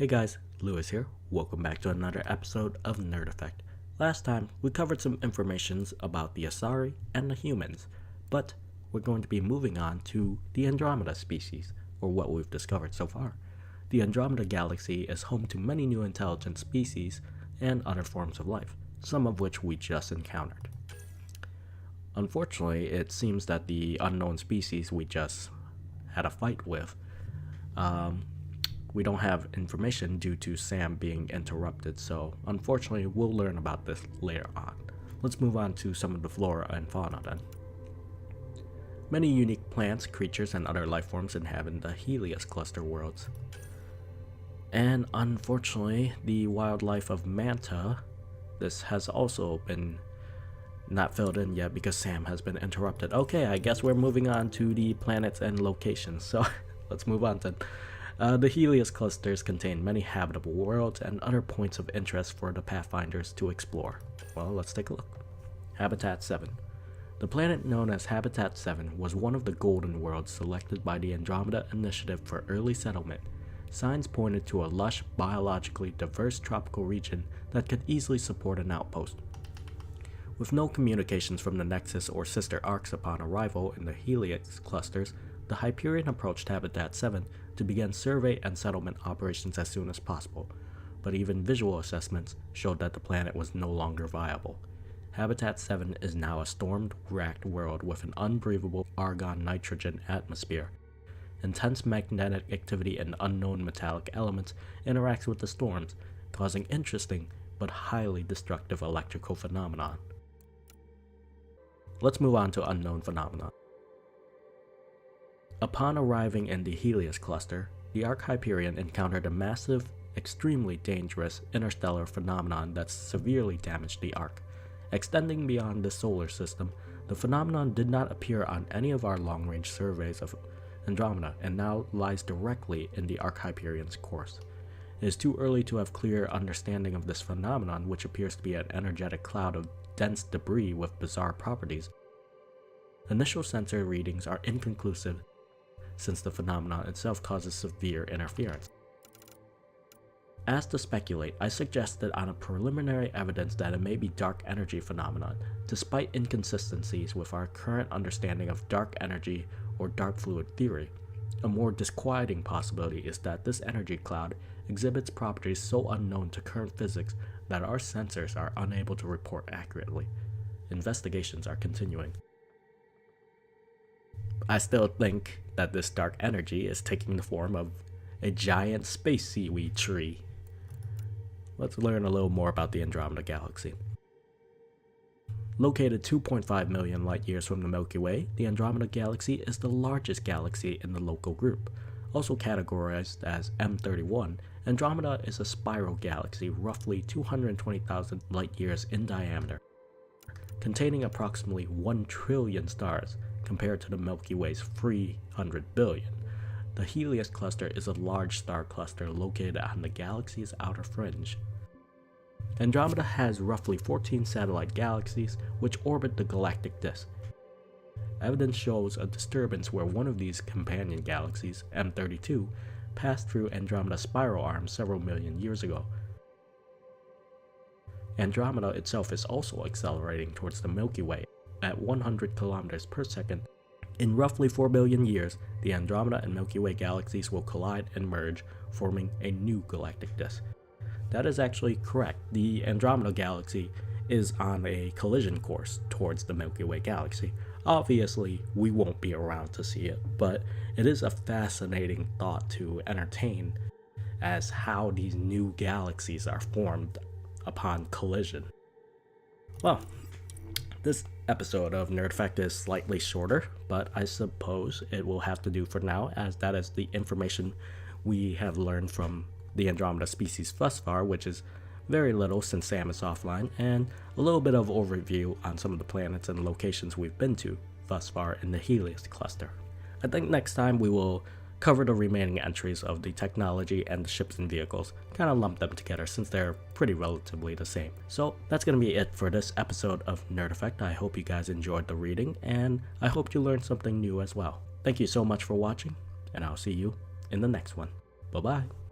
Hey guys, Lewis here. Welcome back to another episode of Nerd Effect. Last time, we covered some information about the Asari and the humans, but we're going to be moving on to the Andromeda species, or what we've discovered so far. The Andromeda galaxy is home to many new intelligent species and other forms of life, some of which we just encountered. Unfortunately, it seems that the unknown species we just had a fight with, we don't have information due to Sam being interrupted, so unfortunately we'll learn about this later on. Let's move on to some of the flora and fauna then. Many unique plants, creatures, and other life forms inhabit the Helios cluster worlds. And unfortunately, the wildlife of Manta, this has also been not filled in yet because Sam has been interrupted. Okay, I guess we're moving on to the planets and locations, so let's move on then. The Helios clusters contain many habitable worlds and other points of interest for the Pathfinders to explore. Well, let's take a look. Habitat 7. The planet known as Habitat 7 was one of the golden worlds selected by the Andromeda Initiative for early settlement. Signs pointed to a lush, biologically diverse tropical region that could easily support an outpost. With no communications from the Nexus or sister arcs upon arrival in the Helios clusters, the Hyperion approached Habitat 7 to begin survey and settlement operations as soon as possible, but even visual assessments showed that the planet was no longer viable. Habitat 7 is now a storm-racked world with an unbreathable argon-nitrogen atmosphere. Intense magnetic activity and unknown metallic elements interacts with the storms, causing interesting but highly destructive electrical phenomena. Let's move on to unknown phenomena. Upon arriving in the Helios cluster, the Arc Hyperion encountered a massive, extremely dangerous interstellar phenomenon that severely damaged the Arc. Extending beyond the solar system, the phenomenon did not appear on any of our long-range surveys of Andromeda and now lies directly in the Arc Hyperion's course. It is too early to have clear understanding of this phenomenon, which appears to be an energetic cloud of dense debris with bizarre properties. Initial sensor readings are inconclusive, since the phenomenon itself causes severe interference. As to speculate, I suggested on a preliminary evidence that it may be dark energy phenomenon, despite inconsistencies with our current understanding of dark energy or dark fluid theory. A more disquieting possibility is that this energy cloud exhibits properties so unknown to current physics that our sensors are unable to report accurately. Investigations are continuing. I still think that this dark energy is taking the form of a giant space seaweed tree. Let's learn a little more about the Andromeda galaxy. Located 2.5 million light years from the Milky Way, the Andromeda galaxy is the largest galaxy in the local group. Also categorized as M31, Andromeda is a spiral galaxy roughly 220,000 light years in diameter, containing approximately 1 trillion stars, compared to the Milky Way's 300 billion. The Helios cluster is a large star cluster located on the galaxy's outer fringe. Andromeda has roughly 14 satellite galaxies which orbit the galactic disk. Evidence shows a disturbance where one of these companion galaxies, M32, passed through Andromeda's spiral arm several million years ago. Andromeda itself is also accelerating towards the Milky Way at 100 kilometers per second. In roughly 4 billion years, the Andromeda and Milky Way galaxies will collide and merge, forming a new galactic disk. That is actually correct. The Andromeda galaxy is on a collision course towards the Milky Way galaxy. Obviously, we won't be around to see it, but it is a fascinating thought to entertain as how these new galaxies are formed upon collision. Well, this episode of Nerd Effect is slightly shorter, but I suppose it will have to do for now, as that is the information we have learned from the Andromeda species thus far, which is very little since Sam is offline, and a little bit of overview on some of the planets and locations we've been to thus far in the Helios cluster. I think next time we will cover the remaining entries of the technology and the ships and vehicles, kind of lump them together since they're pretty relatively the same. So that's going to be it for this episode of Nerd Effect. I hope you guys enjoyed the reading, and I hope you learned something new as well. Thank you so much for watching, and I'll see you in the next one. Bye-bye.